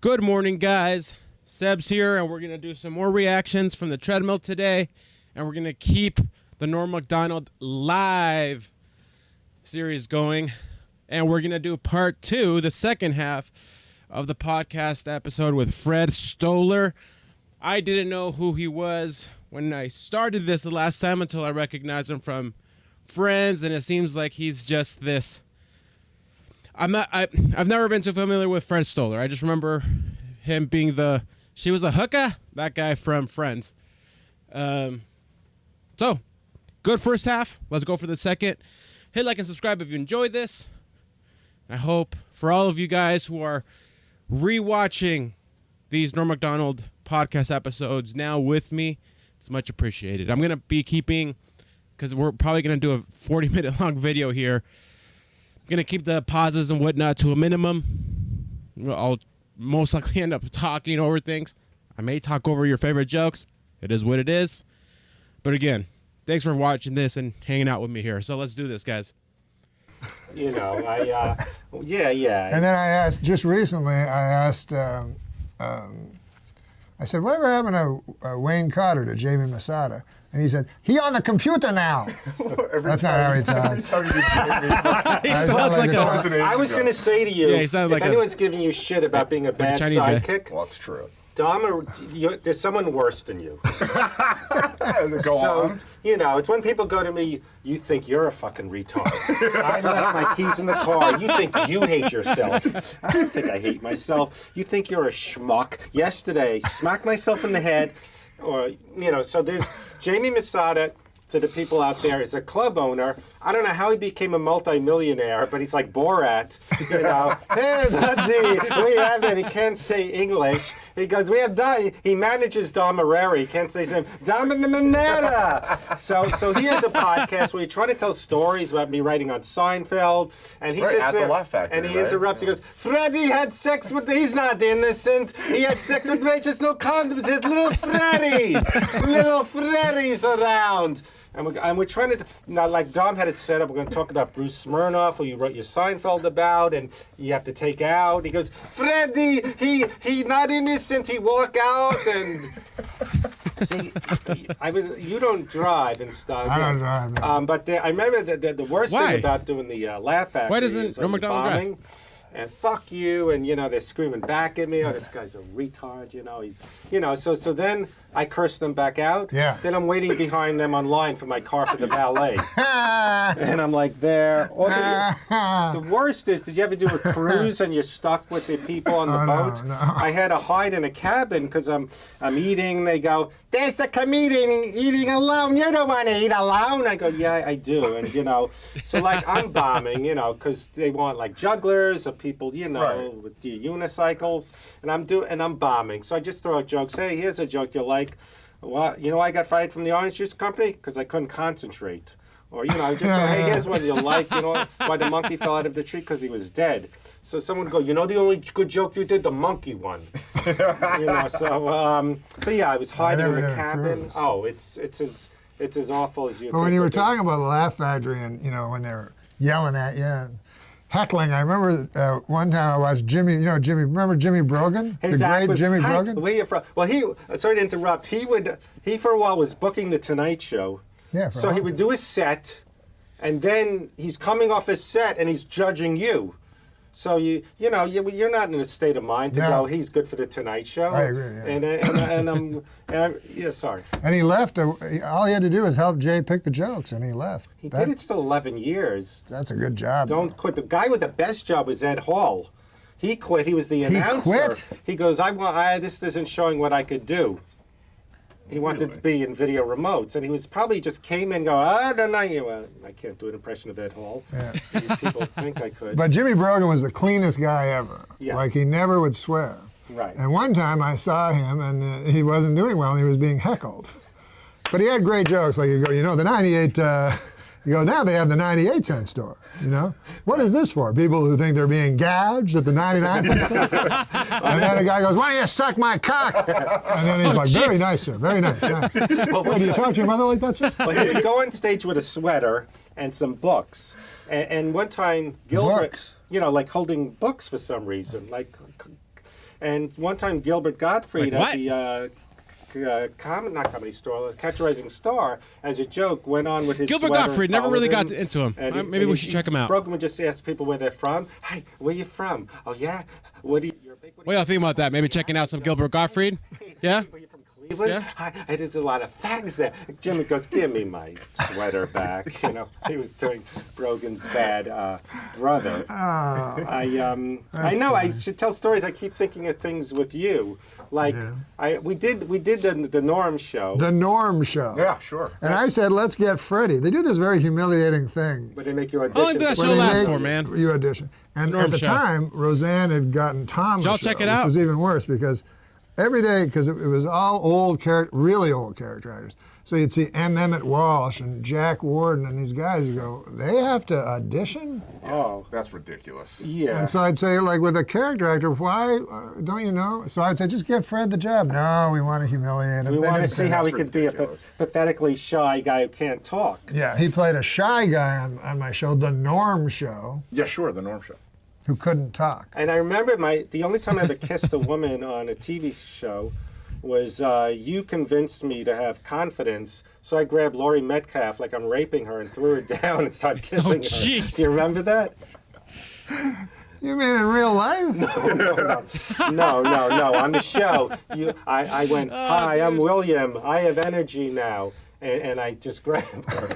Good morning, guys. Sebs here, and we're going to do some more reactions from the treadmill today, and we're going to keep the Norm Macdonald live series going, and we're going to do part 2, the second half of the podcast episode with Fred Stoller. I didn't know who he was when I started this the last time until I recognized him from Friends, and it seems like he's just this. I've never been too familiar with Fred Stoller. I just remember him being she was a hooker, that guy from Friends. So, good first half. Let's go for the second. Hit like and subscribe if you enjoyed this. I hope for all of you guys who are rewatching these Norm Macdonald podcast episodes now with me, it's much appreciated. I'm going to be keeping, because we're probably going to do a 40-minute long video here, I'm going to keep the pauses and whatnot to a minimum. I'll most likely end up talking over things. I may talk over your favorite jokes. It is what it is. But again, thanks for watching this and hanging out with me here. So let's do this, guys. You know, yeah. And then I asked, just recently, I said, whatever happened to Wayne Cotter, to Jamie Masada? And he said, he on the computer now. That's not how he talks. He sounds like I was going to say to you, if like anyone's giving you shit about being a bad sidekick, well, that's true. Dom, there's someone worse than you. Go on. You know, it's when people go to me, you think you're a fucking retard. I left my keys in the car. You think you hate yourself. I don't think I hate myself. You think you're a schmuck. Yesterday, smacked myself in the head. Or, you know, so there's Jamie Masada, to the people out there, is a club owner. I don't know how he became a multi-millionaire, but he's like Borat, you know. Hey, buddy, we have it. He can't say English. He goes, we have Dom. He manages Dom Herrera. He can't say his name. Dom in the Manera. So he has a podcast where he's trying to tell stories about me writing on Seinfeld. And he sits there and he interrupts. He goes, Freddie had sex with, he's not innocent. He had sex with me, just no condoms. There's little Freddies around. And we're trying to, now like Dom had it set up, we're going to talk about Bruce Smirnoff, who you wrote your Seinfeld about, and you have to take out. He goes, Freddie, he not innocent, he walk out, and see, you don't drive and stuff. I don't drive. No. But I remember the worst thing about doing the Laugh Factory. Why doesn't Norm Macdonald drive? And fuck you, and you know they're screaming back at me. Oh, this guy's a retard. You know he's, you know. So then I curse them back out. Yeah. Then I'm waiting behind them online for my car for the valet, and I'm like there. The worst is, did you ever do a cruise and you're stuck with the people on the boat? No. I had to hide in a cabin because I'm eating. They go, there's the comedian eating alone. You don't want to eat alone. I go, yeah, I do. And you know, so like I'm bombing, you know, because they want like jugglers or people, you know, with the unicycles, and I'm bombing. So I just throw out jokes. Hey, here's a joke you like. Well, you know why I got fired from the orange juice company? Because I couldn't concentrate. Or, you know, just say, hey, here's one you like. You know why the monkey fell out of the tree? Because he was dead. So someone would go, you know the only good joke you did? The monkey one. You know, so yeah, I was hiding in the cabin. Oh, it's as awful as you. But when you were talking about the Laugh Factory and, you know, when they're yelling at you and heckling, I remember one time I watched Jimmy, you know, remember Jimmy Brogan? His the act great was, Jimmy hi, Brogan? Where you from? Well, sorry to interrupt, he for a while was booking the Tonight Show. Yeah. So he would do a set, and then he's coming off his set and he's judging you. So you know you're not in a state of mind to go, he's good for the Tonight Show. I agree. Yeah. Yeah, sorry. And he left. All he had to do was help Jay pick the jokes, and he left. He did it still 11 years. That's a good job. Don't quit. The guy with the best job was Ed Hall. He quit. He was the announcer. He quit? He goes, this isn't showing what I could do. He wanted to be in video remotes, and he was probably just came in and go, I don't know, I can't do an impression of Ed Hall. Yeah. People think I could. But Jimmy Brogan was the cleanest guy ever. Yes. Like, he never would swear. Right. And one time I saw him, and he wasn't doing well, and he was being heckled. But he had great jokes, like you go, you know, the 98, you go, now they have the 98-cent store, you know? What is this for? People who think they're being gouged at the 99-cent store? And then the guy goes, why don't you suck my cock? And then he's like, very nice, sir, very nice. Well, do you talk to your mother like that, sir? Well, he would go on stage with a sweater and some books. And one time, Gilbert, you know, like holding books for some reason, like And one time Gilbert Gottfried Like at the not comedy store, Catch a Rising Star, as a joke, went on with his Gilbert sweater Gottfried, and never really followed got into him. And Maybe we should check him out. Broken would just ask people where they're from. Hey, where you from? Oh yeah, what do you? You're a big. What do y'all think about that? Maybe checking out some Gilbert Gottfried? Yeah? Were you from Cleveland? Yeah. Hi, there's a lot of fags there. Jimmy goes, give me my sweater back. You know, he was doing Brogan's bad brother. I know. I should tell stories. I keep thinking of things with you. Like we did the Norm show. The Norm show. Yeah, sure. And I said, let's get Freddie. They do this very humiliating thing. Where they make you How long audition. did that for- show Where they last make for, man? You audition. And Norm at the show. time, Roseanne had gotten Tom Y'all a show, check it which out. was even worse because every day, because it was all old character, really old character actors. So you'd see M. Emmett Walsh and Jack Warden and these guys. You go, they have to audition? Oh, That's ridiculous. yeah. And so I'd say, like, with a character actor, why, don't you know? So I'd say, just give Fred the job. No, we want to humiliate him. we They want to didn't see say how that. he could be a ridiculous. pathetically shy guy who can't talk. Yeah, he played a shy guy on my show, The Norm Show, Yeah, sure, the Norm Show. who couldn't talk. And I remember the only time I ever kissed a woman on a TV show was you convinced me to have confidence, so I grabbed Laurie Metcalf like I'm raping her and threw her down and started kissing her. jeez. Do you remember that? You mean in real life? No. On the show, I went, hi, I'm William. I have energy now. And I just grabbed her.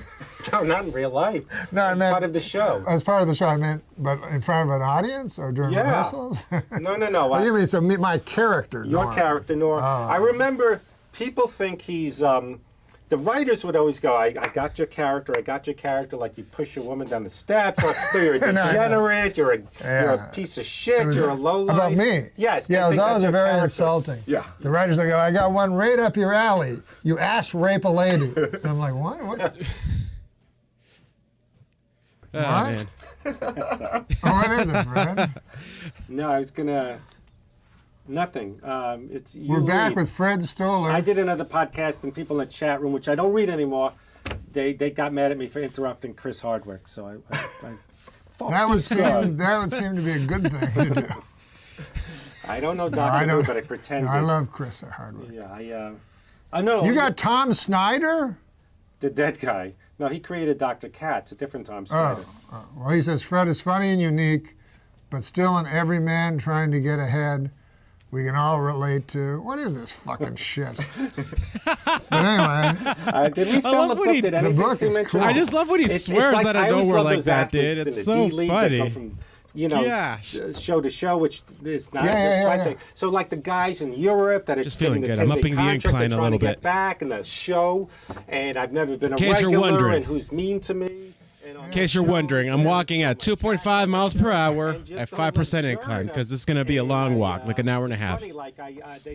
No, not in real life. No, I meant part of the show. As part of the show, I meant, but in front of an audience or during Yeah. rehearsals? No. Oh, you mean so my character? Your Norm. character, Nora. I remember people think he's. The writers would always go, I got your character, like you push a woman down the steps, or you're a degenerate, you're a piece of shit, you're a lowlife. About me? Yes. Yeah, it was they think always that's a your very character. insulting. Yeah. The writers would go, I got one right up your alley. You asked rape a lady. And I'm like, what? Oh, What? man. Oh, what is it, Fred? No, I was gonna. Nothing. It's you We're back leave. with Fred Stoller. I did another podcast, and people in the chat room, which I don't read anymore, they got mad at me for interrupting Chris Hardwick. So I fuck that would this guy. seem to be a good thing to do. I don't know I Dr. Who, don't. but I pretend. No, I love Chris Hardwick. Yeah, I know. You got Tom Snyder? the dead guy. No, he created Dr. Katz, a different Tom Snyder. Well, he says Fred is funny and unique, but still an everyman trying to get ahead. We can all relate to. What is this fucking shit? But anyway, Did we sell love the when book? he- Did The any book he is mention? cool. I just love when he swears out of I always nowhere love like those that, dude. athletes in It's the so D-League that funny. go from, you know, Yeah. show to show, which is not Yeah, that's my yeah. thing. So like the guys in Europe that are Just feeling getting good. I'm 10-day upping the contract, incline they're a trying little to get bit. back in the show, and I've never been a case you're regular, wondering. and who's mean to me. In case you're wondering, I'm walking at 2.5 miles per hour And just at on 5% the incline journey. because this is going to be a long walk, like an hour and a half. Funny, like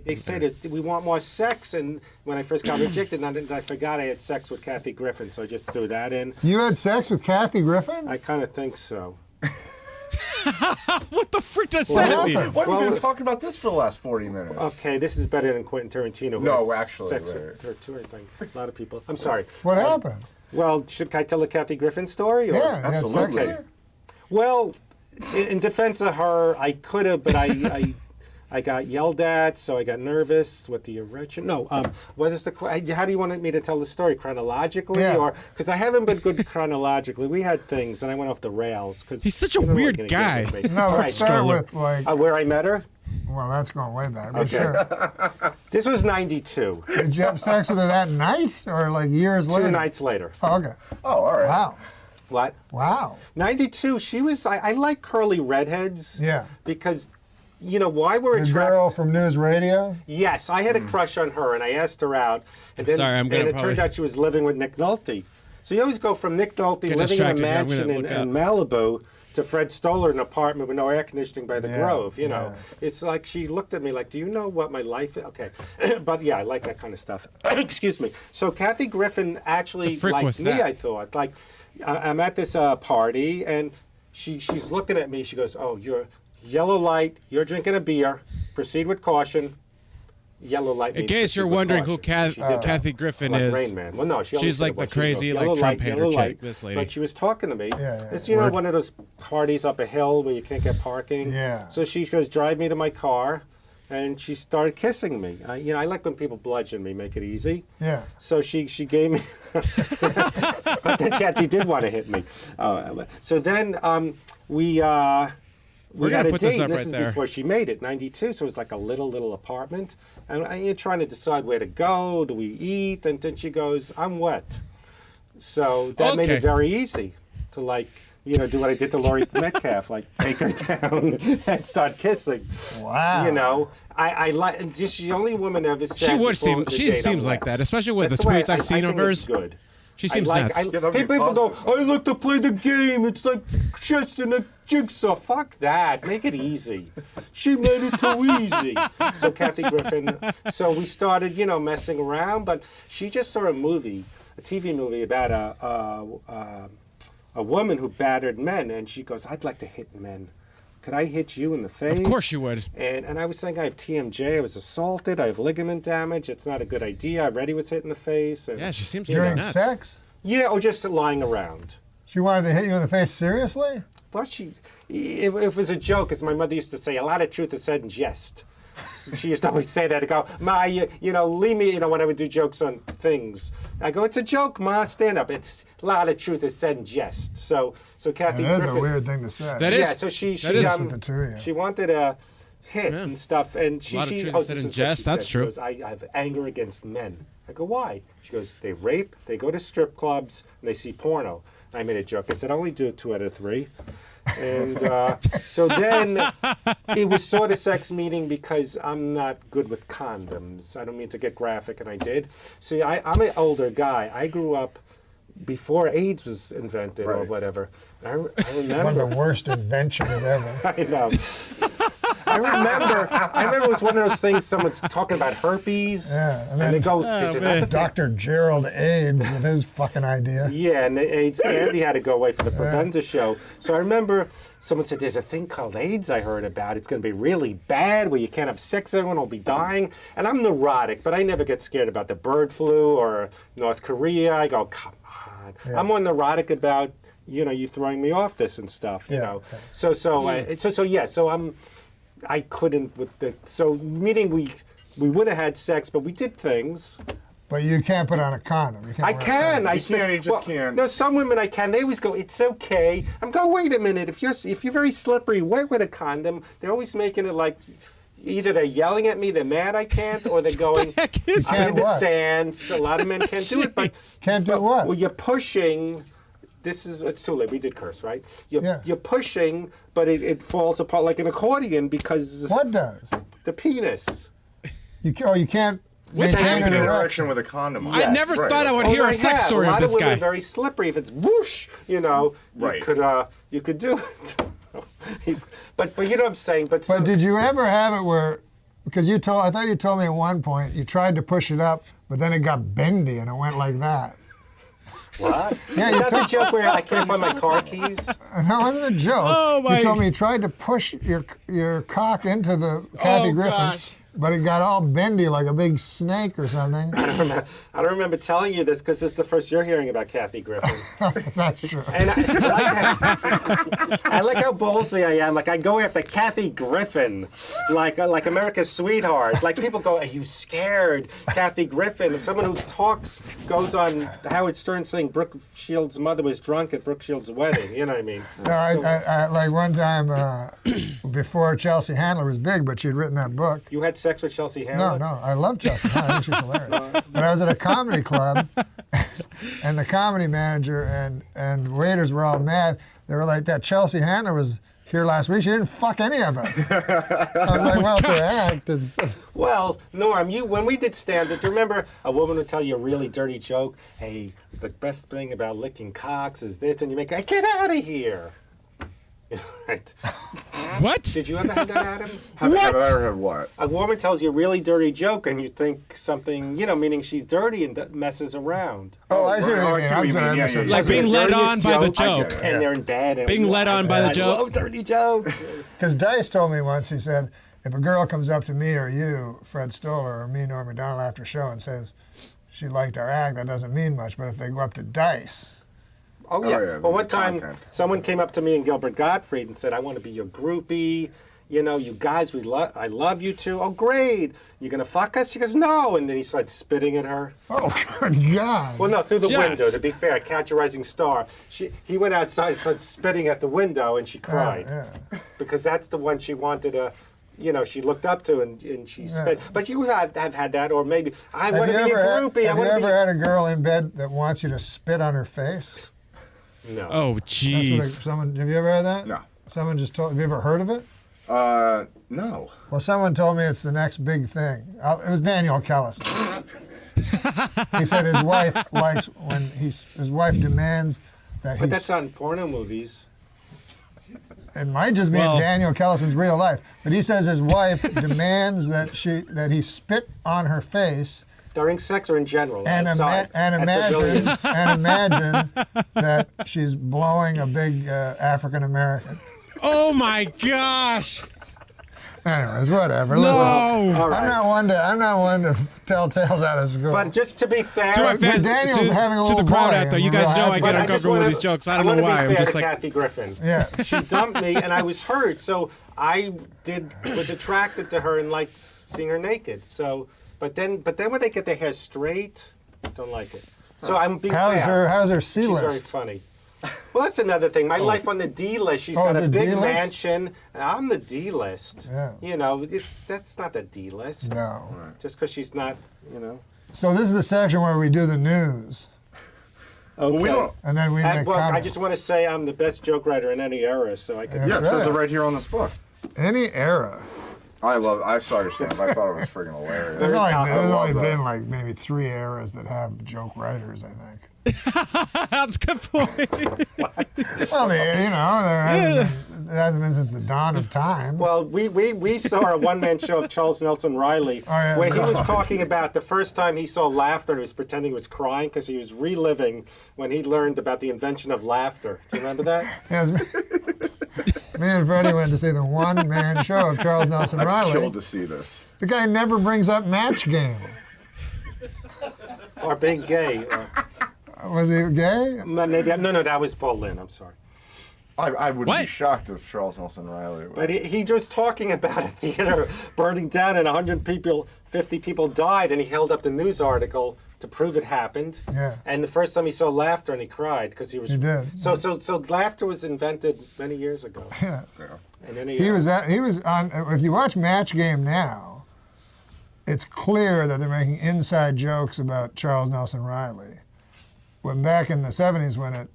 they said we want more sex, and when I first got rejected, I forgot I had sex with Kathy Griffin, so I just threw that in. you had sex with Kathy Griffin? I kind of think so. What the frick does What that mean? happened? Why have we Well- been talking about this for the last 40 minutes? Okay, this is better than Quentin Tarantino. who No, had actually, sex right. with her too, I think. A lot of people. I'm sorry. What happened? Well, should I tell the Kathy Griffin story? Or? Yeah, you had sex with absolutely. her? Well, in defense of her, I could have, but I got yelled at, so I got nervous with the erection. No, what is how do you want me to tell the story? Chronologically? Yeah. Or because I haven't been good chronologically. We had things, and I went off the rails. Cause He's such a you know weird what you're gonna guy. get with me. No, All let's right, start Stoller. with, like, where I met her? well, that's going way back, but Okay. sure. This was 92. Did you have sex with her that night or like years later? 2 nights later. Oh, okay. Oh, all right. Wow. What? Wow. 92, she was, I like curly redheads. Yeah. Because, you know, why we're The attracted. girl from News Radio? Yes, I had a crush on her, and I asked her out. And then, Sorry, I'm gonna and it probably- turned out she was living with Nick Nolte. So you always go from Nick Nolte Get living in a distracted here. I'm gonna mansion in, look in Malibu to Fred Stoller in an apartment with no air conditioning by the Yeah, Grove. You know, yeah. it's like she looked at me like, "Do you know what my life is?" Okay, but yeah, I like that kind of stuff. Excuse me. So Kathy Griffin actually The frick liked was me. that? I thought like I'm at this party and she's looking at me. She goes, "Oh, you're yellow light. You're drinking a beer. Proceed with caution." Yellow light. In means case proceed you're with wondering who caution. She did that. Kathy Griffin Like is, Rain Man. Well, no, she only she's said like what the she was. crazy, Yellow like, Trump light, hater yellow chick, light. this lady. But she was talking to me. Yeah. It's, you know, Word. one of those parties up a hill where you can't get parking. Yeah. So she says, drive me to my car. and she started kissing me. I like when people bludgeon me, make it easy. Yeah. So she gave me, but then she actually did want to hit me. So then we had gonna a put date. this up And this right is there. before she made it, 92. So it was like a little apartment, and you're trying to decide where to go. Do we eat? And then she goes, "I'm wet." So that made Okay. it very easy to do what I did to Laurie Metcalf, like take her down and start kissing. Wow. I like. She's the only woman ever said. She would before seem. the She date, seems I'm like wet. that, especially with That's the why tweets I've seen I of think hers. it's good. She seems I nuts. that'd be people go, positive. I like to play the game. It's like chess and a jigsaw. Fuck that. Make it easy. She made it too easy. So Kathy Griffin. So we started, messing around. But she just saw a TV movie about a woman who battered men, and she goes, I'd like to hit men. Could I hit you in the face? Of course you would. And I was saying I have TMJ. I was assaulted. I have ligament damage. It's not a good idea. I already was hit in the face. And, Yeah, she seems During nuts. sex? Yeah, or just lying around. She wanted to hit you in the face seriously? But it was a joke, as my mother used to say, a lot of truth is said in jest. She used to always say that. I go, Ma, leave me, when I would do jokes on things. I go, it's a joke, Ma, stand up. It's a lot of truth is said in jest. So Kathy That is Griffin. a weird thing to say. That is- Yeah, so she with the two of you. she wanted a hit and stuff, and A lot of truth oh, is said this in is what jest, she that's said. true. She goes, I have anger against men. I go, why? She goes, they rape, they go to strip clubs, and they see porno. I made a joke. I said, I only do 2 out of 3. And so then it was sort of sex meeting because I'm not good with condoms. I don't mean to get graphic, and I did. See, I'm an older guy. I grew up before AIDS was invented or Right. whatever. I One of remember. the worst inventions ever. I know. I remember it was one of those things, someone's talking about herpes. Yeah, and And, then- they go, Oh, is it man. not the Dr. Gerald AIDS with his fucking idea. Yeah, and the AIDS, Andy had to go away for the Provenza show. So I remember someone said, there's a thing called AIDS I heard about. It's going to be really bad where you can't have sex, everyone will be dying. And I'm neurotic, but I never get scared about the bird flu or North Korea. I go, come on. Yeah. I'm more neurotic about, you throwing me off this and stuff, Yeah, know. okay. So I couldn't with the, so meaning we would have had sex, but we did things. But you can't put on a condom. You can't I wear a can. condom. I You say, can't, you just can't. No, some women I can. They always go, "It's okay." I'm going, "Wait a minute. If you're very slippery, wear with a condom." They're always making it like either they're yelling at me, they're mad I can't, or they're going, heck is "I'm that? in the What? sand." So a lot of men can't do it, but Jeez. Can't do but- what? Well, you're pushing. It's too late. We did curse, right? Yeah. You're pushing, but it falls apart like an accordion because What does? the penis. You can't What's maintain happening? an Take an erection. erection with a condom on. I never Right. thought I would hear I a sex have. story a of lot this of women guy. are very slippery. If it's whoosh, you could do it. But you know what I'm saying. But Did you ever have it where, because I thought you told me at one point you tried to push it up, but then it got bendy and it went like that. what? Yeah, Is you that the joke where I can't find my car keys? No, it wasn't a joke. Oh, my- You told me you tried to push your cock into the Kathy Oh, Griffin, gosh. but it got all bendy like a big snake or something. I don't remember telling you this because this is the first you're hearing about Kathy Griffin. That's true. And I like how ballsy I am. Like I go after Kathy Griffin, like America's sweetheart. Like people go, "Are you scared, Kathy Griffin?" And someone who talks goes on Howard Stern saying Brooke Shields' mother was drunk at Brooke Shields' wedding. You know what I mean? No, I like one time before Chelsea Handler was big, but she'd written that book. You had sex with Chelsea Handler? No, I love Chelsea. No, I think she's hilarious. But I was at a comedy club, and the comedy manager and waiters were all mad. They were like, "That Chelsea Handler was here last week. She didn't fuck any of us." I was like, "Well, it's her act." Well, Norm, when we did stand-up, do you remember a woman would tell you a really dirty joke? Hey, the best thing about licking cocks is this, and you make, "Get out of here." Right. What? Did you ever have that, Adam? Have What? I ever had what? A woman tells you a really dirty joke, and you think something, meaning she's dirty and messes around. Oh, I see right. Oh, what I you see mean. what I'm you sorry, mean. I Yeah, misunderstood. Like being The led dirtiest on by the joke, joke. and they're in bed. And Being led on by the I joke. love dirty jokes. Because Dice told me once, he said, if a girl comes up to me or you, Fred Stoller, or me, Norm Macdonald, after a show and says she liked our act, that doesn't mean much. But if they go up to Dice, Oh, yeah. yeah, Well, one the time, content. someone came up to me in Gilbert Gottfried and said, "I want to be your groupie. you know, you guys, I love you too. Oh, great. You gonna fuck us? She goes, no. And then he started spitting at her. Oh, good God. Well, no, through the Yes. window. To be fair, Catch a Rising Star. He went outside and started spitting at the window, and she cried because that's the one she wanted to. You know, she looked up to and she spit. But you have had that, or maybe I want to be a groupie. Have you ever had a girl in bed that wants you to spit on her face? No. Oh, That's jeez. someone. Have you ever had that? No. Someone just told. Have you ever heard of it? No. Well, someone told me it's the next big thing. It was Daniel Kellison. He said his wife likes when his wife demands that he. But that's not in porno movies. It might just be in Daniel Kellison's real life, but he says his wife demands that he spit on her face During sex or in general? and, outside, at the imagine billions. and imagine that she's blowing a big African American. Oh my gosh. Anyways, whatever. No. Listen, All right. I'm not one to tell tales out of school. But just to be fair, To my fans, Daniel's having a to the little crowd boy, out there, and you we're guys real know I happy. get But I just uncomfortable with wanna- these jokes. I don't wanna know be why. I'm fair just to like, Kathy Griffin. Yeah. She dumped me and I was hurt, so I was attracted to her and liked seeing her naked. So, but then when they get their hair straight, don't like it. So I'm being fair. How's her C She's very list? funny. Well, that's another thing. My life on the D list. She's Oh, got a the big D list? mansion. And I'm the D list. Yeah. You know, that's not the D list. No. Just because she's not, you know. So this is the section where we do the news, Okay. Well, we don't. and then we make Well, I comments. just want to say I'm the best joke writer in any era, so I can. That's Yeah, it says it right. right here on this book. Any era. I saw your stand-up. I thought it was friggin' hilarious. There's top. only love that. been like maybe 3 eras that have joke writers, I think. that's a good point. Well, there hasn't been since the dawn of time. Well, we saw a one-man show of Charles Nelson Riley yeah. where he was talking about the first time he saw laughter and he was pretending he was crying because he was reliving when he learned about the invention of laughter. Do you remember that? Yes, me and Freddie went to see the one-man show of Charles Nelson I'm Riley. killed to see this. The guy never brings up Match Game. Or being gay? Was he gay? Maybe no, that was Paul Lynn. I'm sorry. I would What? be shocked if Charles Nelson Riley was. But he just talking about a theater burning down and 50 people died, and he held up the news article to prove it happened. Yeah. And the first time he saw laughter, and he cried because he was. He did. So laughter was invented many years ago. Yes. And then He was on. If you watch Match Game now, it's clear that they're making inside jokes about Charles Nelson Riley. When back in the '70s, when it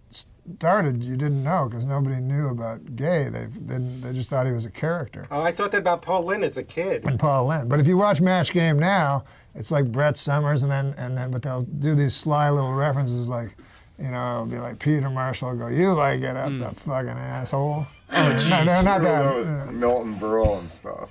started, you didn't know because nobody knew about gay. They just thought he was a character. Oh, I thought that about Paul Lynn as a kid. And Paul Lynn. But if you watch Match Game now, it's like Brett Summers, but they'll do these sly little references like, it'll be like Peter Marshall will go, "You like it up the fucking asshole." Oh, jeez. No, not that. Milton Berle and stuff.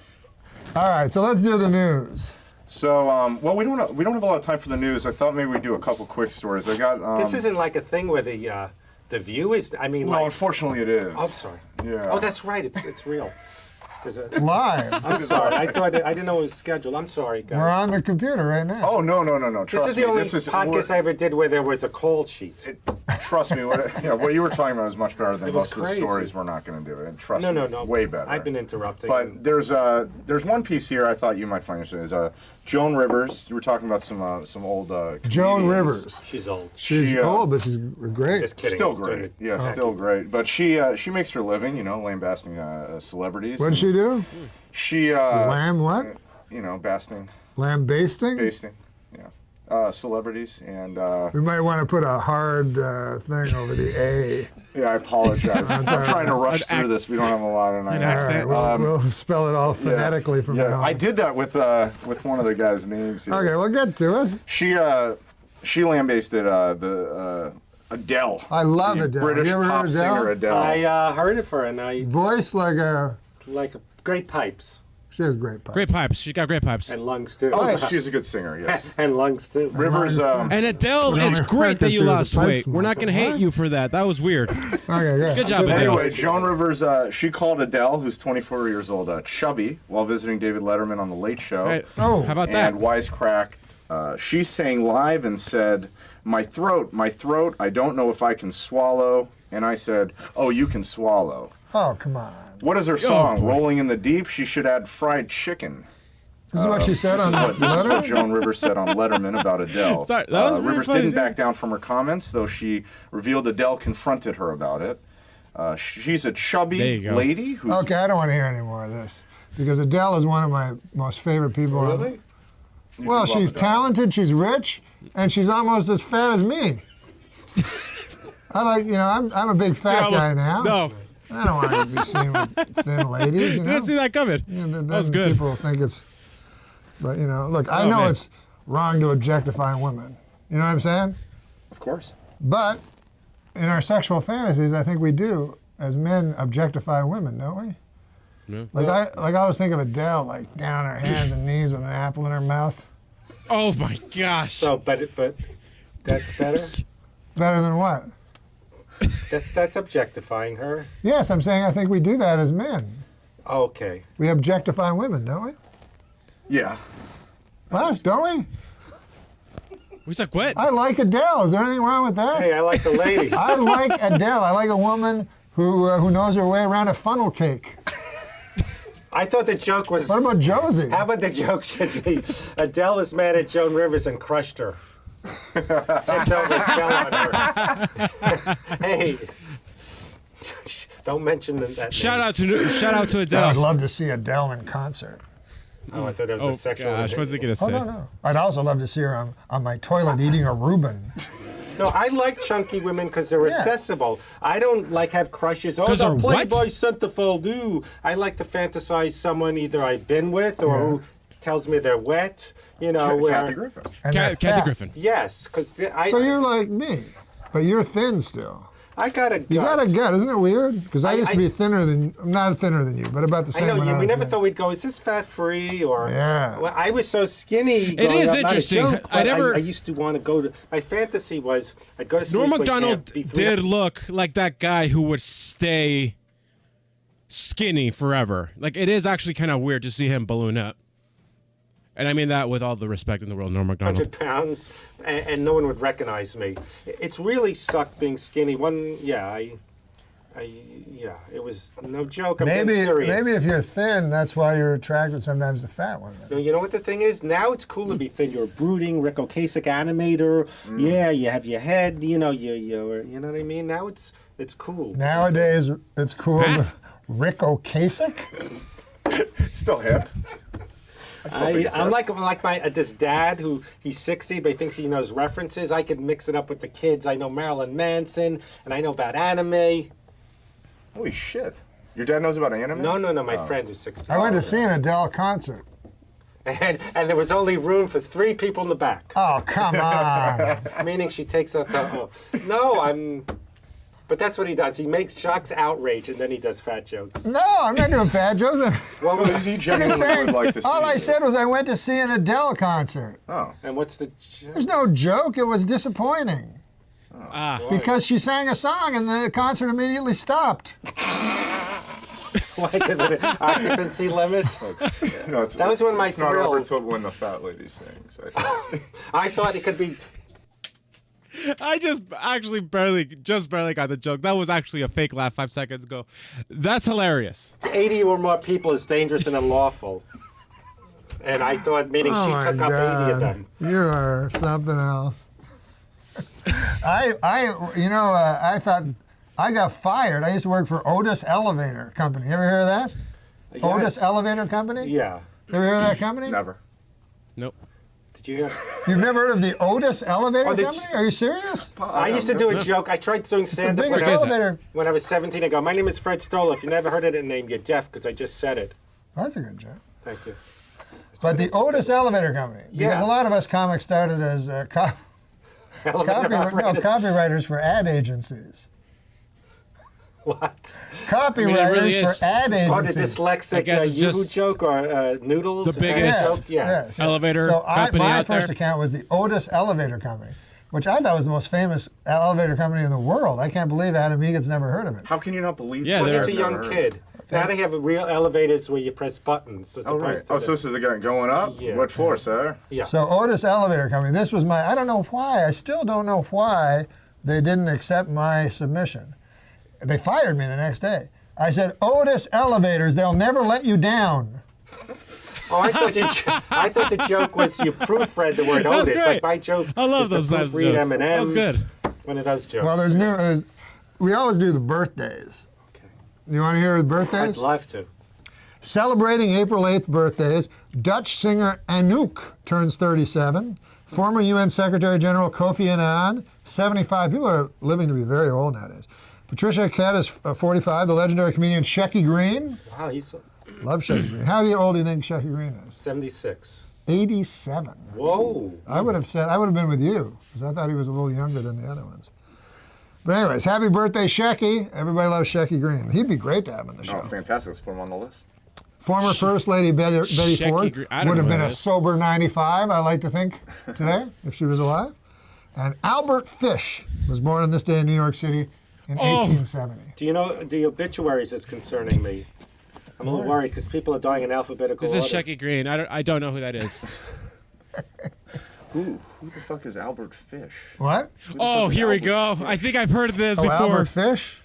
All right, so let's do the news. So, well, we don't have a lot of time for the news. I thought maybe we'd do a couple quick stories. I got. This isn't like a thing where the view is. I mean, Well, like. unfortunately, it is. Oh, I'm sorry. Yeah. Oh, that's right. It's real. There's a, Live. I'm sorry. I didn't know it was scheduled. I'm sorry, guys. We're on the computer right now. Oh no! This Trust is the me. only This is podcast I ever did where there was a call sheet. Trust me. What you were talking about is much better than It was most of the crazy. stories we're not going to do. And trust No, me, way better. I've been interrupting. But there's one piece here I thought you might find interesting. Is Joan Rivers. You were talking about some old. Joan comedians. Rivers. She's old. She's She, old, but she's great. Just kidding. Still I was doing great. it. Yeah, still great. But she makes her living, lambasting celebrities. What'd she do? She Lamb what? basting, Lamb basting? celebrities and We might want to put a hard thing over the A. yeah, I apologize. I'm trying to rush An through this. We don't have a lot of night. An All accent. right, we'll spell it all phonetically from now Yeah, on. I did that with one of the guys' names. Here. Okay, we'll get to it. She lambasted the Adele. I love the Adele. British You ever pop heard singer Adele? Adele. I heard of her, and I Voice like great pipes she has great pipes. Great pipes. She's got great pipes. and lungs too. Oh, she's a good singer. Yes. and lungs too. Rivers. And Adele, Well, it's no, great that she you was a lost pipe weight. We're not going to hate smoker. you for that. That was weird. Okay, good. Good job, Adele. Anyway, Joan Rivers, she called Adele, who's 24 years old, chubby while visiting David Letterman on The Late Show. Right. Oh. How about that? And wisecracked. She sang live and said, my throat, I don't know if I can swallow. And I said, oh, you can swallow. Oh, come on. What is her song? boy. Rolling in the Deep. She should add fried chicken. This is what she said on the This is what letter? Joan Rivers said on Letterman about Adele. Sorry, that was really Rivers funny, didn't dude. back down from her comments, though she revealed Adele confronted her about it. She's a There chubby you go. lady who's Okay, I don't want to hear any more of this. Because Adele is one of my most favorite people. Really? Well, she's talented, she's rich, and she's almost as fat as me. I like, I'm a big fat guy now. No, I don't want to be seen with thin ladies, I didn't see that coming. Then That was good. People think it's, but look, I Oh, know man. it's wrong to objectify women. You know what I'm saying? of course. But in our sexual fantasies, I think we do, as men, objectify women, don't we? Yeah. I always think of Adele, like down her hands and knees with an apple in her mouth. Oh my gosh. So, but that's better. Better than what? That's objectifying her. Yes, I'm saying I think we do that as men. Okay. We objectify women, don't we? Yeah. What? Don't we? He's like, what? I like Adele. Is there anything wrong with that? Hey, I like the ladies. I like Adele. I like a woman who knows her way around a funnel cake. I thought the joke was. What about Josie? How about the joke should be Adele is mad at Joan Rivers and crushed her. Tipped over and fell on her. Hey, don't mention that. Shout name. out to I'd Adele. love to see Adele in concert. Oh, I thought it was Oh a sexual. gosh, what's he gonna Oh, say? no. I'd also love to see her on my toilet eating a Reuben. No, I like chunky women because they're Yeah. accessible. I don't like have crushes. Oh, 'Cause the they're what? Playboy centerfold. Ooh, I like to fantasize someone either I've been with or who tells me they're wet. Kathy Griffin. And they're Kathy fat. Griffin. Yes, because So you're like me, but you're thin still. I got a gut. You got a gut, isn't it weird? Because I used to I- be thinner than, I'm not thinner than you, but about the I same. know when we was never young. thought we'd go. Is this fat free or? Yeah. Well, I was so skinny. growing is up, not a interesting. joke, I but never- I used to want to go to. My fantasy was I'd go to sleep. Norm with Macdonald Camp, be did look like that guy who would stay skinny forever. Like, it is actually kind of weird to see him balloon up. And I mean that with all the respect in the world, Norm Macdonald. 100 pounds, and no one would recognize me. It's really sucked being skinny. It was no joke. I'm Maybe, being serious. maybe if you're thin, that's why you're attracted sometimes to fat women. You know what the thing is? Now it's cool to be thin. You're a brooding, Rick Ocasek animator. Yeah, you have your head. You know what I mean. Now it's cool. Nowadays, it's cool. Huh? Rick Ocasek? Still hip. I'm like my this dad who he's 60 but he thinks he knows references. I could mix it up with the kids. I know Marilyn Manson and I know about anime. Holy shit. Your dad knows about anime? No, my friend who's 60. I went to see an Adele concert. And there was only room for 3 people in the back. Oh, come on. Meaning she takes up the. No, But that's what he does. He makes shocks outrage and then he does fat jokes. No, I'm not doing fat jokes. Well, He I'm genuinely just saying, would like to see all I you. said was I went to see an Adele concert. Oh. and what's the. There's no joke. It was disappointing. Because she sang a song and the concert immediately stopped. Why? Because of the occupancy limit? No, That was one of my it's not over thrills. till when the fat lady sings. I think. I thought it could be. I just actually barely got the joke. That was actually a fake laugh 5 seconds ago. That's hilarious. 80 or more people is dangerous and unlawful. And I thought, meaning Oh she my took up 80 of God. them. You are something else. I thought I got fired. I used to work for Otis Elevator Company. You ever hear of that? Yes. Otis Elevator Company? Yeah. You ever heard of that company? Never. Nope. Did you hear? You've never heard of the Otis Elevator Oh, the- Company? Are you serious? I used to do a joke. I tried doing The stand-up biggest is that? elevator. when I was 17. I go, my name is Fred Stoller. If you never heard of that name, you're deaf because I just said it. That's a good joke. Thank you. But the Otis Elevator Company, because Yeah. a lot of us comics started as copywriters for ad agencies. What? Copywriters really is. for ad Oh, the agencies. I dyslexic guess it's Yoo-hoo just joke or noodles? the biggest- joke? Yeah. Yes, yes. Elevator so company my out first there. account was the Otis Elevator Company, which I thought was the most famous elevator company in the world. I can't believe Adam Egan's never heard of it. How can you not believe Yeah, that? Well, they're- he's a young kid. Now they have real elevators where you press buttons as Oh, opposed right. to Oh, so this is again going up? Yeah. What for, sir? yeah. So Otis Elevator Company, this was I don't know why, I still don't know why they didn't accept my submission. They fired me the next day. I said, Otis elevators, they'll never let you down. Oh, I thought the joke was you proofread the word That's Otis. great. Like my joke. I love is those to types of proofread jokes. M&Ms. That was good. When it does jokes. Well, we always do the birthdays. Okay. You want to hear the birthdays? I'd love to. Celebrating April 8th birthdays, Dutch singer Anouk turns 37. Former UN Secretary General Kofi Annan, 75. People are living to be very old nowadays. Patricia Arquette is 45. The legendary comedian Shecky Green. Wow, he's Love Shecky Green. How old do you think Shecky Green is? 76. 87. Whoa. I would have been with you, because I thought he was a little younger than the other ones. But anyways, happy birthday, Shecky. Everybody loves Shecky Green. He'd be great to have on the show. Oh, fantastic. Let's put him on the list. Former First Lady Betty Shecky Ford Green. I don't would have know been who a that is. sober 95, I like to think, today, if she was alive. And Albert Fish was born on this day in New York City in 1870. Do you know the obituaries is concerning me? I'm a little worried because people are dying in alphabetical This order. is Shecky Green. I don't know who that is. Who the fuck is Albert Fish? What? Oh, here we go. I think I've heard of this Oh, before. Albert Fish?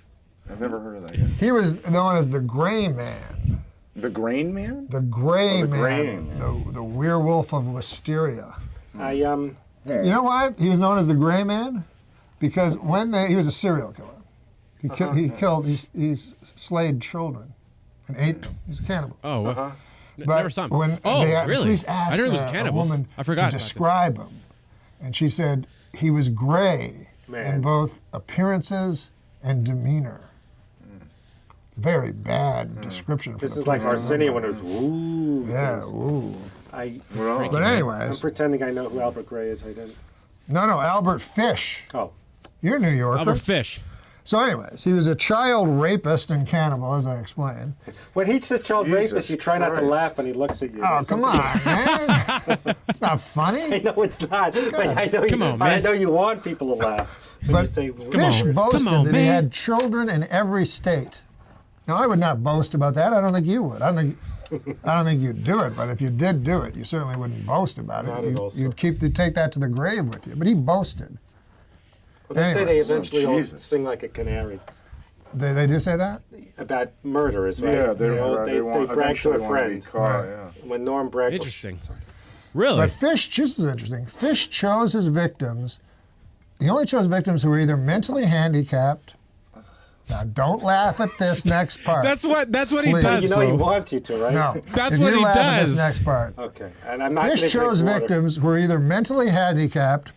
I've never heard of that yet. He was known as the Gray Man. The Grain Man? The Gray Oh, the Man. Gray The werewolf of Wisteria. I You know why he was known as the Gray Man? Because he was a serial killer. He slayed children and ate them. He's a cannibal. Oh, what? But Never saw him. when Oh, the really? police I asked didn't know he was a a cannibal. woman I forgot about to this. describe him, and she said he was gray in Man. both appearances and demeanor. Very bad description. For this the is like police to Arsenio remember. when it was woo. Yeah, ooh. Well, But I'm anyways, pretending I know who Albert Gray is. I didn't. no, Albert Fish. Oh, You're a New Yorker. Albert Fish. So anyways, he was a child rapist and cannibal, as I explained. when he says child Jesus rapist, you try not to Christ. laugh when he looks at you. Oh, There's come something- on, man. It's not I funny. know it's not, but I know Come you. on, I man. know you want people to laugh. When But you say, Fish on. boasted Come on, that he man. had children in every state. Now, I would not boast about that. I don't think you would. I don't think you'd do it. But if you did do it, you certainly wouldn't boast about Not it. at all, sir. You'd take that to the grave with you. But he boasted. Well, they say they Anyways. eventually all Jesus. sing like a canary They do say that? about murderers, right? Yeah, they they want brag to a eventually want to be friend. caught, Right. yeah. When Norm Bragg. Interesting. Really? But Fish, just as interesting, Fish chose his victims. He only chose victims who were either mentally handicapped. Now, don't laugh at this next part. That's what he Please. does. You know he Flo. wants you to, right? No. That's if what you he laugh at does. this next part. Okay, and I'm not. Fish gonna chose drink water. victims who were either mentally handicapped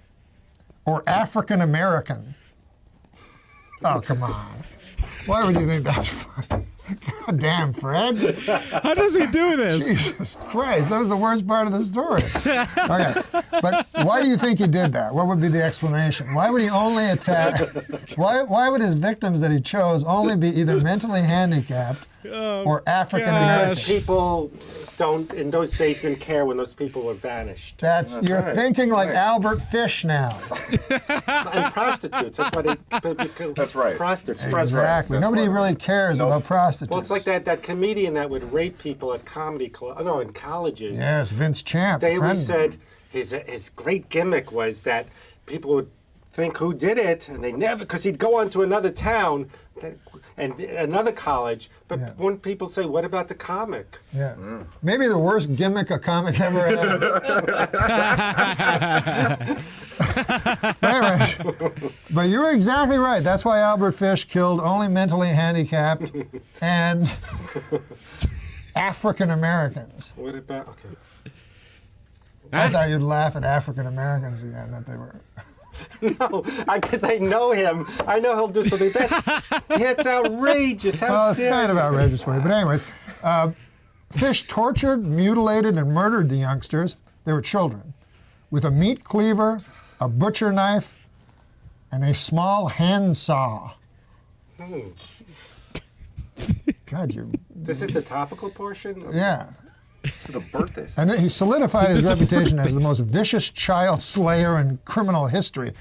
or African American. Oh, come on. Why would you think that's funny? God damn, Fred. How does he do this? Jesus Christ, that was the worst part of the story. Okay, but why do you think he did that? What would be the explanation? Why would he only attack? Why would his victims that he chose only be either mentally handicapped or African American? Because people don't in those days didn't care when those people were vanished. You're right. thinking like Albert Fish now. And prostitutes. That's why they. That's right. Prostitutes. Exactly. That's Nobody right. really cares No. about prostitutes. Well, it's like that comedian that would rape people at comedy club. No, in colleges. Yes, Vince Champ. They always friend. said his great gimmick was that people would think who did it, and they never, because he'd go on to another town and another college, but Yeah. when people say, what about the comic? Yeah. Maybe the worst gimmick a comic ever had. Anyways, but you're exactly right. That's why Albert Fish killed only mentally handicapped and African Americans. What about, okay. I thought you'd laugh at African Americans again, that they were. No, because I know him. I know he'll do something. That's outrageous. How Well, it's dare kind of you. outrageous for you. But anyways, Fish tortured, mutilated, and murdered the youngsters. They were children. With a meat cleaver, a butcher knife, and a small hand saw. God, you're... This is the topical portion? Yeah. To the birthdays. And then he solidified his This is reputation as the birthdays. most vicious child slayer in criminal history.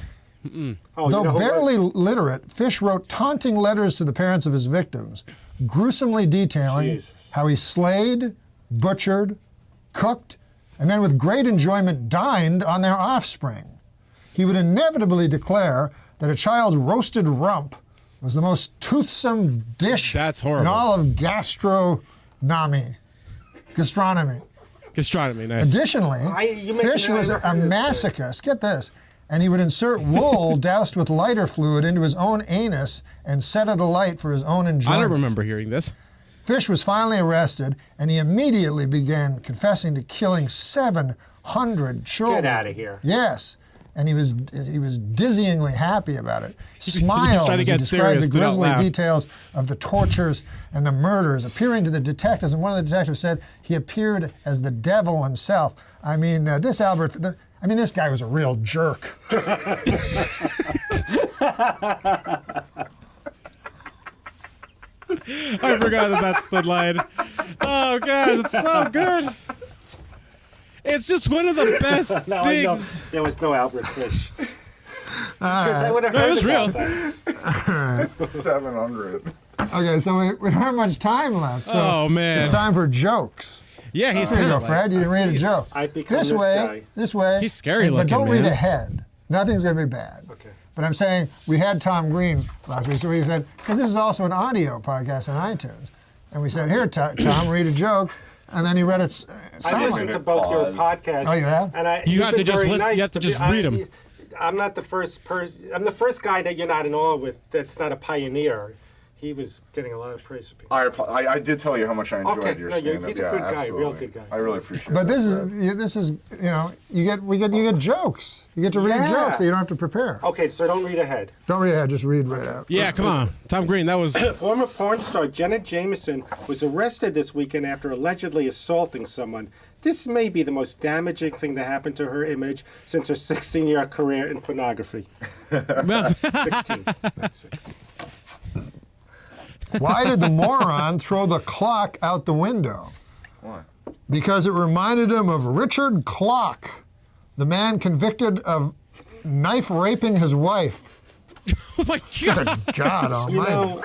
Oh, you Though know who barely was? literate, Fish wrote taunting letters to the parents of his victims, gruesomely detailing Jesus. how he slayed, butchered, cooked, and then with great enjoyment dined on their offspring. He would inevitably declare that a child's roasted rump was the most toothsome dish That's horrible. in all of gastronomy. Gastronomy, nice. Additionally, you make Fish me was a never heard this masochist. Get this. And he would insert wool doused with lighter fluid into his own anus and set it alight for his own enjoyment. I don't remember hearing this. Fish was finally arrested, and he immediately began confessing to killing 700 children. Get out of here. Yes. And he was dizzyingly happy about it. Smiled trying to as get he described serious, the do not grisly laugh. details of the tortures and the murders, appearing to the detectives. And one of the detectives said he appeared as the devil himself. I mean, this guy was a real jerk. I forgot that's the line. Oh gosh, it's so good. It's just one of the best No, I know. things. There was no Albert Fish. Because I would have No, it heard was about real. that. 700. Okay, so we don't have much time left. So Oh, man. it's time for jokes. Yeah, he's There you kind go, of Fred. You can read a joke. I've become this guy. This way. He's scary But looking, don't read man. ahead. Nothing's going to be bad. Okay. But I'm saying we had Tom Green last week, so we said, because this is also an audio podcast on iTunes. And we said, here, Tom, read a joke. And then he read it I silently. listened to both your podcasts. Oh, you have? And You you've have to been just very listen- nice you have to be- just read 'em. I'm not the first person. I'm the first guy that you're not in awe with. That's not a pioneer. He was getting a lot of praise from people. I did tell you how much I enjoyed Okay, your no, stand-up. he's a good guy, real good guy. I really appreciate But that. this is you get jokes. You get to read Yeah. jokes, so you don't have to prepare. Okay, so don't read ahead. Don't read ahead, just read right out. Yeah, come on. Tom Green, that was. Former porn star Janet Jameson was arrested this weekend after allegedly assaulting someone. This may be the most damaging thing that happened to her image since her 16-year career in pornography. 16, not 6. Why did the moron throw the clock out the window? Why? Because it reminded him of Richard Clock, the man convicted of knife raping his wife. Oh my God. God almighty. You know,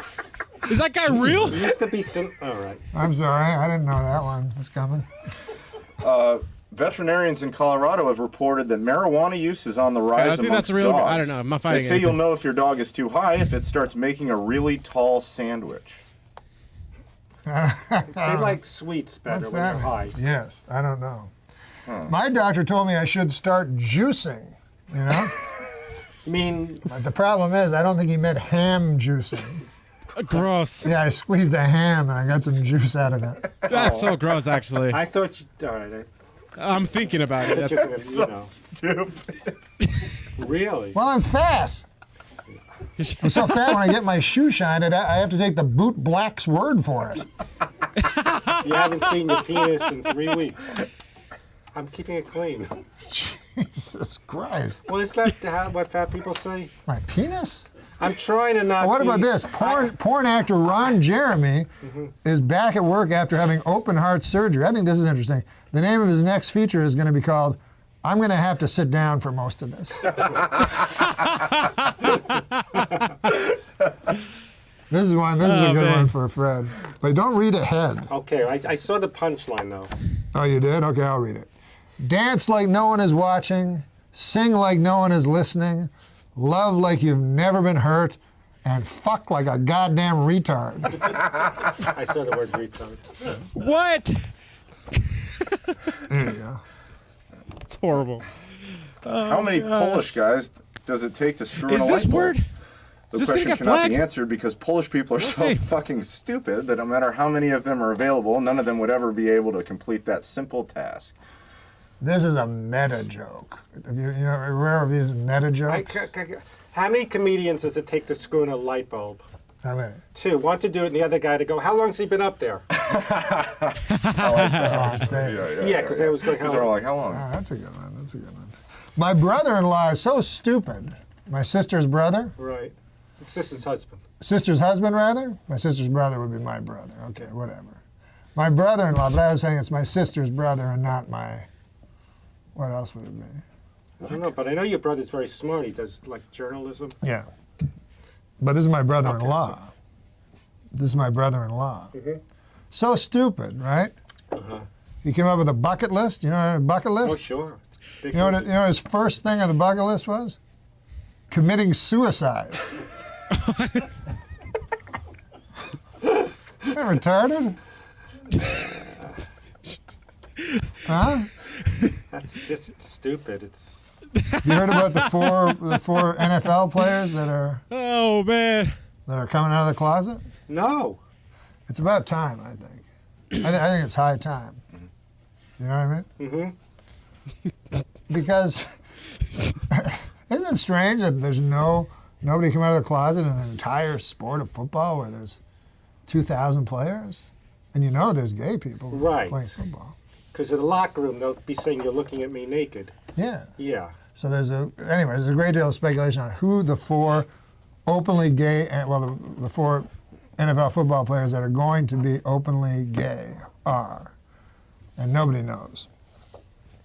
Is that guy real? it used to be all right. I'm sorry, I didn't know that one was coming. Veterinarians in Colorado have reported that marijuana use is on the rise I think amongst that's a real. dogs. I don't know. I'm not finding They say anything. you'll know if your dog is too high if it starts making a really tall sandwich. They like sweets better What's when that? they're high. Yes, I don't know. My doctor told me I should start juicing, you know? I mean, But the problem is, I don't think he meant ham juicing. Gross. Yeah, I squeezed a ham and I got some juice out of it. That's so gross, actually. I thought you. All right. I'm thinking about it. I That's, thought you were gonna, Stupid. really? Well, I'm fat. I'm so fat when I get my shoe shined, I have to take the boot black's word for it. You haven't seen your penis in 3 weeks. I'm keeping it clean. Jesus Christ. Well, is that what fat people say? My penis? I'm trying to not. What about be- this? Porn actor Ron Jeremy is back at work after having open heart surgery. I think this is interesting. The name of his next feature is going to be called I'm going to have to sit down for most of this. This is a good man. one for Fred. But don't read ahead. Okay, I saw the punchline though. Oh, you did? Okay, I'll read it. Dance like no one is watching, sing like no one is listening, love like you've never been hurt, and fuck like a goddamn retard. I saw the word retard. what? There you go. It's horrible. How many Polish guys does it take to screw in Is a this light bulb? word? The Is this gonna question get cannot flagged? be answered because Polish people are so see. fucking stupid that no matter how many of them are available, none of them would ever be able to complete that simple task. This is a meta joke. Have you aware of these meta jokes? How many comedians does it take to screw in a light bulb? How many? 2. Want to do it, and the other guy to go, how long's he been up there? On stage. Yeah, because they was going, Because they're like, how long? Oh, that's a good one. That's a good one. My brother-in-law is so stupid. My sister's brother? Right. Sister's husband. Sister's husband, rather? My sister's brother would be my brother. Okay, whatever. My brother-in-law, but I was saying it's my sister's brother and not my... What else would it be? I don't know, but I know your brother's very smart. He does, like, journalism. Yeah. But this is my brother-in-law. Okay, This is my brother-in-law. So stupid, right? He came up with a bucket list. You know what a bucket list? Oh, sure. Big You know what his first thing on the bucket list was? Committing suicide. They're retarded? Huh? That's just stupid. It's You heard about the four NFL players that are Oh man. coming out of the closet? no. It's about time, I think. I think it's high time. You know what I mean? Mm-hmm. Because isn't it strange that there's nobody come out of the closet in an entire sport of football where there's 2,000 players? And you know there's gay people Right. playing football. Because in the locker room, they'll be saying you're looking at me naked. Yeah. Yeah. So there's a great deal of speculation on who the four openly gay, the four NFL football players that are going to be openly gay are. And nobody knows.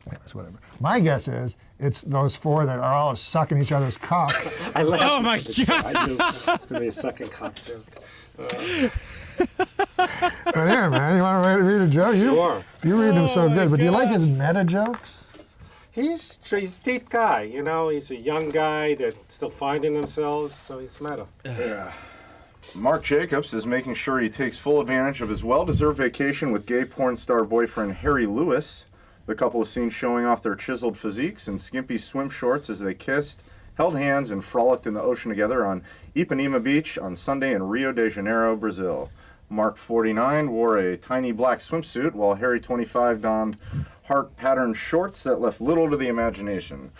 Anyways, whatever. My guess is it's those four that are all sucking each other's cocks. I laughed. Oh my at the God. I knew it's going to be a second cock joke. But yeah, man, you want to read a joke? Sure. You read them so my good. But do you like God. his meta jokes? He's a deep guy, you know. He's a young guy that's still finding themselves, so he's meta. Yeah. Mark Jacobs is making sure he takes full advantage of his well-deserved vacation with gay porn star boyfriend Harry Lewis. The couple was seen showing off their chiseled physiques in skimpy swim shorts as they kissed, held hands, and frolicked in the ocean together on Ipanema Beach on Sunday in Rio de Janeiro, Brazil. Mark, 49, wore a tiny black swimsuit, while Harry, 25, donned heart-patterned shorts that left little to the imagination.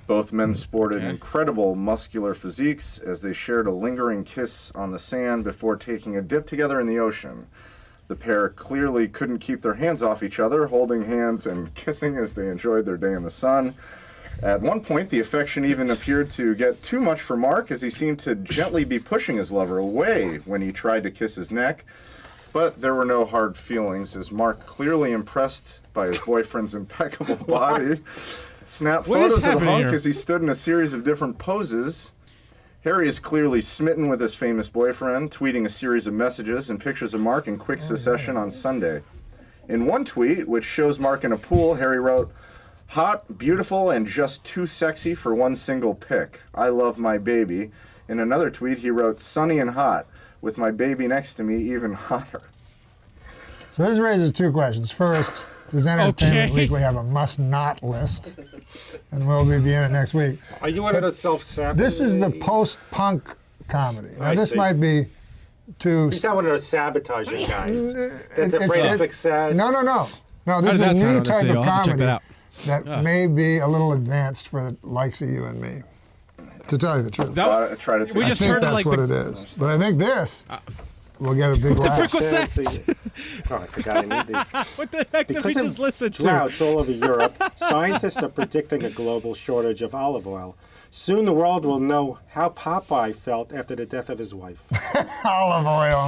Both men sported incredible muscular physiques as they shared a lingering kiss on the sand before taking a dip together in the ocean. The pair clearly couldn't keep their hands off each other, holding hands and kissing as they enjoyed their day in the sun. At one point, the affection even appeared to get too much for Mark, as he seemed to gently be pushing his lover away when he tried to kiss his neck. But there were no hard feelings, as Mark, clearly impressed by his boyfriend's impeccable body, snapped What is photos of the happening hunk here? as he stood in a series of different poses. Harry is clearly smitten with his famous boyfriend, tweeting a series of messages and pictures of Mark in quick succession on Sunday. In one tweet, which shows Mark in a pool, Harry wrote, "Hot, beautiful, and just too sexy for one single pic. I love my baby." In another tweet, he wrote, "Sunny and hot, with my baby next to me even hotter." So this raises two questions. First, does Entertainment Okay. Weekly have a must-not list? And we'll be in it next week. Are you one of those self-sabotaging? This is the post-punk comedy. Now, I this see. might be too... He's not one of those sabotaging guys. That's it's afraid of a- success. No. No, How this did that is a sound new on this type video? of I'll have to check comedy that out. that may be a little advanced for the likes of you and me, to tell you the truth. That- I try to We I just think heard that's like what the, it is. But I think this will get a big the laugh. frick was that? Fancy. Oh, I forgot I need these. What the heck did we Because just of listen to? droughts all over Europe, scientists are predicting a global shortage of olive oil. Soon the world will know how Popeye felt after the death of his wife. Olive oil.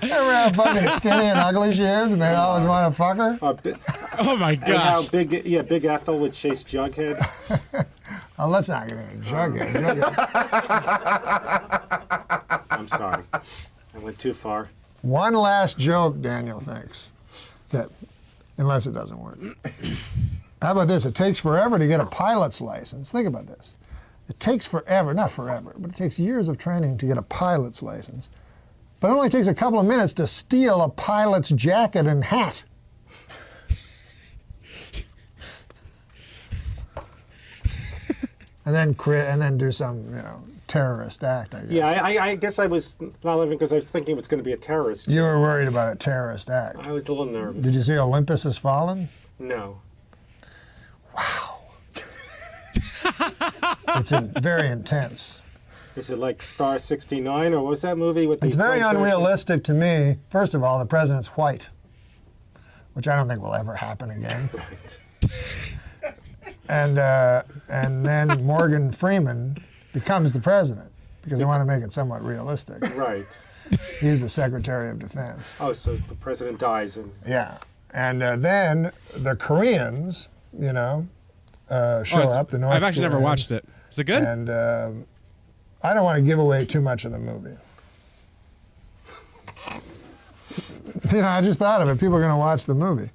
Remember how fucking skinny and ugly she is, and they always want to fuck her? Oh my And how gosh. Big Ethel would chase Jughead. Oh, let's not get into Jughead. I'm sorry. I went too far. One last joke, Daniel thinks, that, unless it doesn't work. How about this? It takes forever to get a pilot's license. Think about this. It takes forever, not forever, but it takes years of training to get a pilot's license. But it only takes a couple of minutes to steal a pilot's jacket and hat. and then do some, terrorist act, I guess. Yeah, I guess I was not living because I was thinking it was going to be a terrorist. You were worried about a terrorist act. I was a little nervous. Did you see Olympus Has Fallen? No. It's very intense. Is it like Star 69 or what was that movie with the It's very Frank Ocean? unrealistic to me. First of all, the president's white, which I don't think will ever happen again. Right. And then Morgan Freeman becomes the president because they want to make it somewhat realistic. Right. He's the Secretary of Defense. Oh, so the president dies and Yeah. And then the Koreans, show up, the North I've actually never Koreans, watched it. Is it good? And I don't want to give away too much of the movie. I just thought of it. People are going to watch the movie.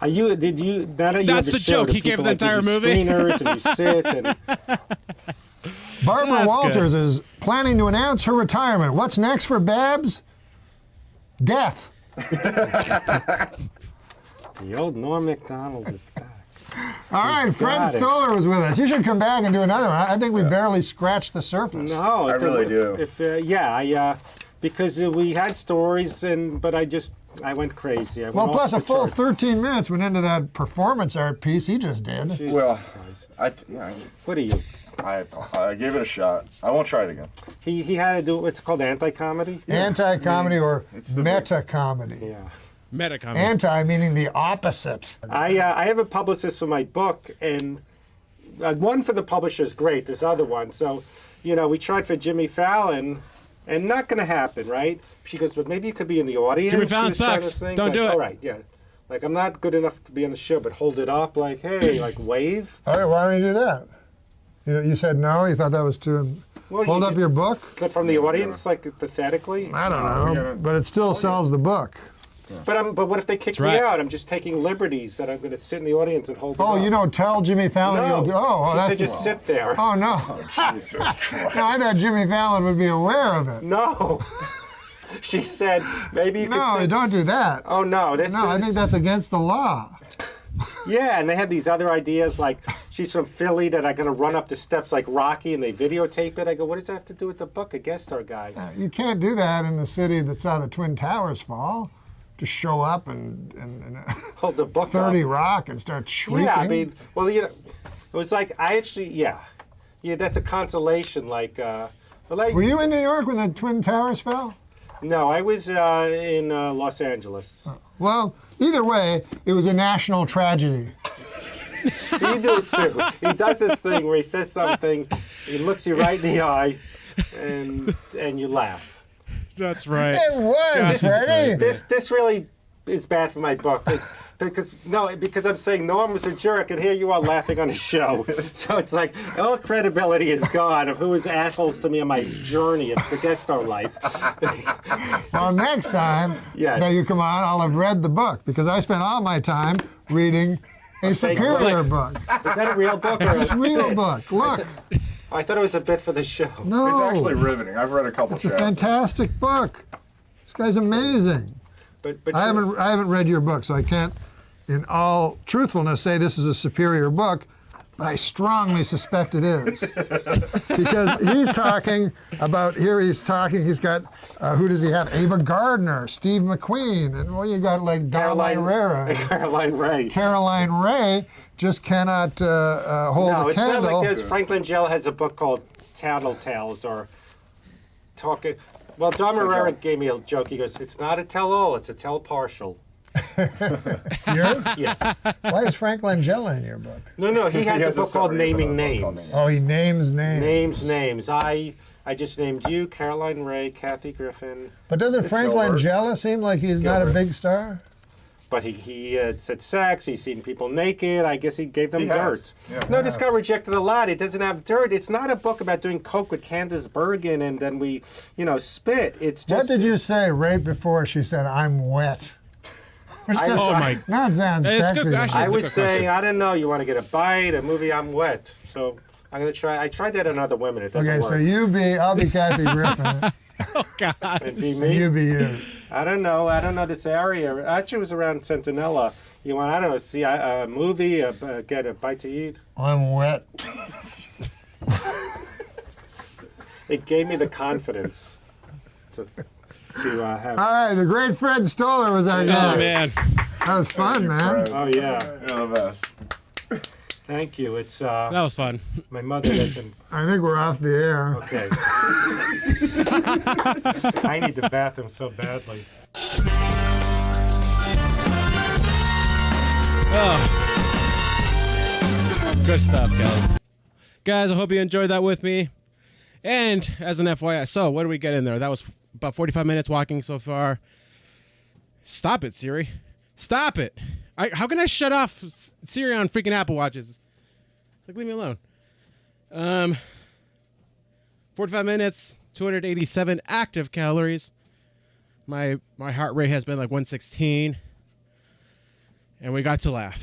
now that you That's have the show, joke. do He gave people the like to entire do movie? Screeners and you sit and Barbara That's Walters good. is planning to announce her retirement. What's next for Babs? Death. The old Norm Macdonald is back. All right, Fred got it. Stoller was with us. You should come back and do another one. I think we barely scratched the surface. No, I really do. Because we had stories, but I went crazy. I Well, went plus a off the full chart. 13 minutes went into that performance art piece he just did. Jesus Well, Christ. What are you? I gave it a shot. I won't try it again. He had to do what's called anti-comedy. Anti-comedy or It's the- meta-comedy. Yeah. Metacom. Anti meaning the opposite. I have a publicist for my book, and one for the publisher is great. This other one, so we tried for Jimmy Fallon, and not going to happen, right? She goes, but maybe you could be in the audience. Jimmy Fallon She was trying to sucks. think, Don't do it. All right, yeah. Like I'm not good enough to be on the show, but hold it up, like hey, like wave. All right, why don't you do that? You said no? You thought that was too... Well, Hold you up just- your book? But from the audience, like pathetically. I don't we know, haven't- but it still sells the book. But what if they kick That's right. me out? I'm just taking liberties that I'm going to sit in the audience and hold. Oh, it up. you don't tell Jimmy Fallon No. you'll do... Oh, She that's... said just sit there. Oh, no. Jesus Christ. No, I thought Jimmy Fallon would be aware of it. No. She said maybe you could No, sit. don't do that. Oh no, No, I think that's against the law. Yeah, and they had these other ideas like she's from Philly that are going to run up the steps like Rocky and they videotape it. I go, what does that have to do with the book? A guest star guy. You can't do that in the city that saw the Twin Towers fall. Just show up and Hold the book 30 up. Rock and start shrieking. Yeah, I mean, well, it was like yeah, that's a consolation. Like, Were you in New York when the Twin Towers fell? No, I was in Los Angeles. Well, either way, it was a national tragedy. So you do it too. He does this thing where he says something, he looks you right in the eye, and you laugh. That's right. It was, this is Freddie. This really is bad for my book. Because I'm saying Norm was a jerk, and here you are laughing on a show. So it's like all credibility is gone of who was assholes to me on my journey of the guest star life. Well, next time Yes. that you come on, I'll have read the book because I spent all my time reading a superior book. Is that a real book? Or It's a real book. Look, I thought it was a bit for the show. no, It's actually riveting. I've read a couple it's a chapters. fantastic book. This guy's amazing. But I haven't read your book, so I can't, in all truthfulness, say this is a superior book. But I strongly suspect it is, because he's talking about he's got who does he have? Ava Gardner, Steve McQueen, and well, you got like Darla Herrera. Caroline Ray. Caroline Ray just cannot hold No, a it's not candle. like this. Franklin Gell has a book called Tattletales or Talking. Well, Dom Herrera gave me a joke. He goes, "It's not a tell-all; it's a tell-partial." Yours? Yes. Why is Frank Langella in your book? No, he has has a a book called separate- he has Naming another book called Names. Oh, he names names. Names. I just named you, Caroline Ray, Kathy Griffin. But doesn't Frank Gilbert. Langella seem like he's not a big star? But he said sex. He's seen people naked. I guess he gave them He has. dirt. Yeah. No, this got rejected a lot. It doesn't have dirt. It's not a book about doing coke with Candace Bergen and then we, spit. It's What just. did you say right before she said, "I'm wet"? Which I- doesn't Oh my! not sound It's sexy. good, actually. I That's a was good saying, question. I don't know. You want to get a bite, a movie? I'm wet. So I'm gonna try. I tried that on other women. It doesn't Okay, work. so I'll be Kathy Griffin, And be and me. you be you. I don't know this area. Actually, it was around Centinela. You want? I don't know. See a movie, get a bite to eat. I'm wet. It gave me the confidence to have. All right, the great Fred Stoller was our guest. Oh man, That was fun, man. Oh yeah. You're the best. Thank you. It's that was fun. my mother doesn't. I think we're off the air. Okay. I need the bathroom so badly. Oh, good stuff, guys. Guys, I hope you enjoyed that with me. And as an FYI, so what do we get in there? That was about 45 minutes walking so far. Stop it, Siri. Stop it. How can I shut off Siri on freaking Apple Watches? Like, leave me alone. 45 minutes, 287 active calories. My heart rate has been like 116. And we got to laugh.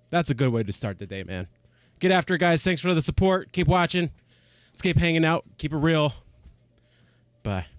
That's a good way to start the day, man. Get after it, guys. Thanks for the support. Keep watching. Let's keep hanging out. Keep it real. Bye.